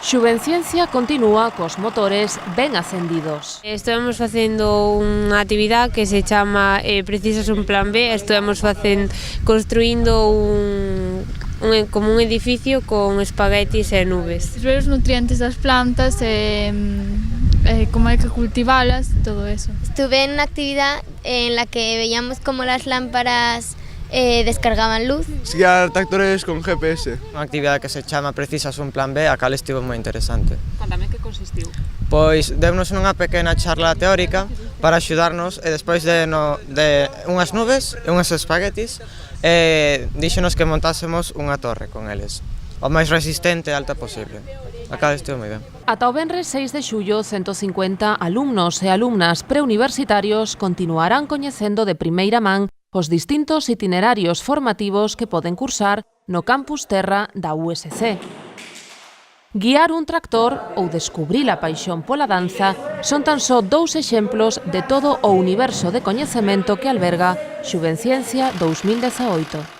Xuvenciencia continúa cos motores ben acendidos. Estamos facendo unha actividade que se chama Precisas un plan B. Estamos construindo como un edificio con espaguetis e nubes. Ver os nutrientes das plantas e como hai que cultivalas, todo eso. Estuve en unha actividade en la que veíamos como las lámparas descargaban luz. Guiar tractores con GPS. Unha actividade que se chama Precisas un plan B, a cal estivo moi interesante. Contame que consistiu. Pois deunos unha pequena charla teórica para axudarnos e despois de unhas nubes e unhas espaguetis díxenos que montásemos unha torre con eles, o máis resistente e alta posible. A cal estivo moi ben. Ata o venres 6 de xullo, 150 alumnos e alumnas preuniversitarios continuarán coñecendo de primeira man os distintos itinerarios formativos que poden cursar no Campus Terra da USC. Guiar un tractor ou descubrir a paixón pola danza son tan só dous exemplos de todo o universo de coñecemento que alberga Xuvenciencia 2018.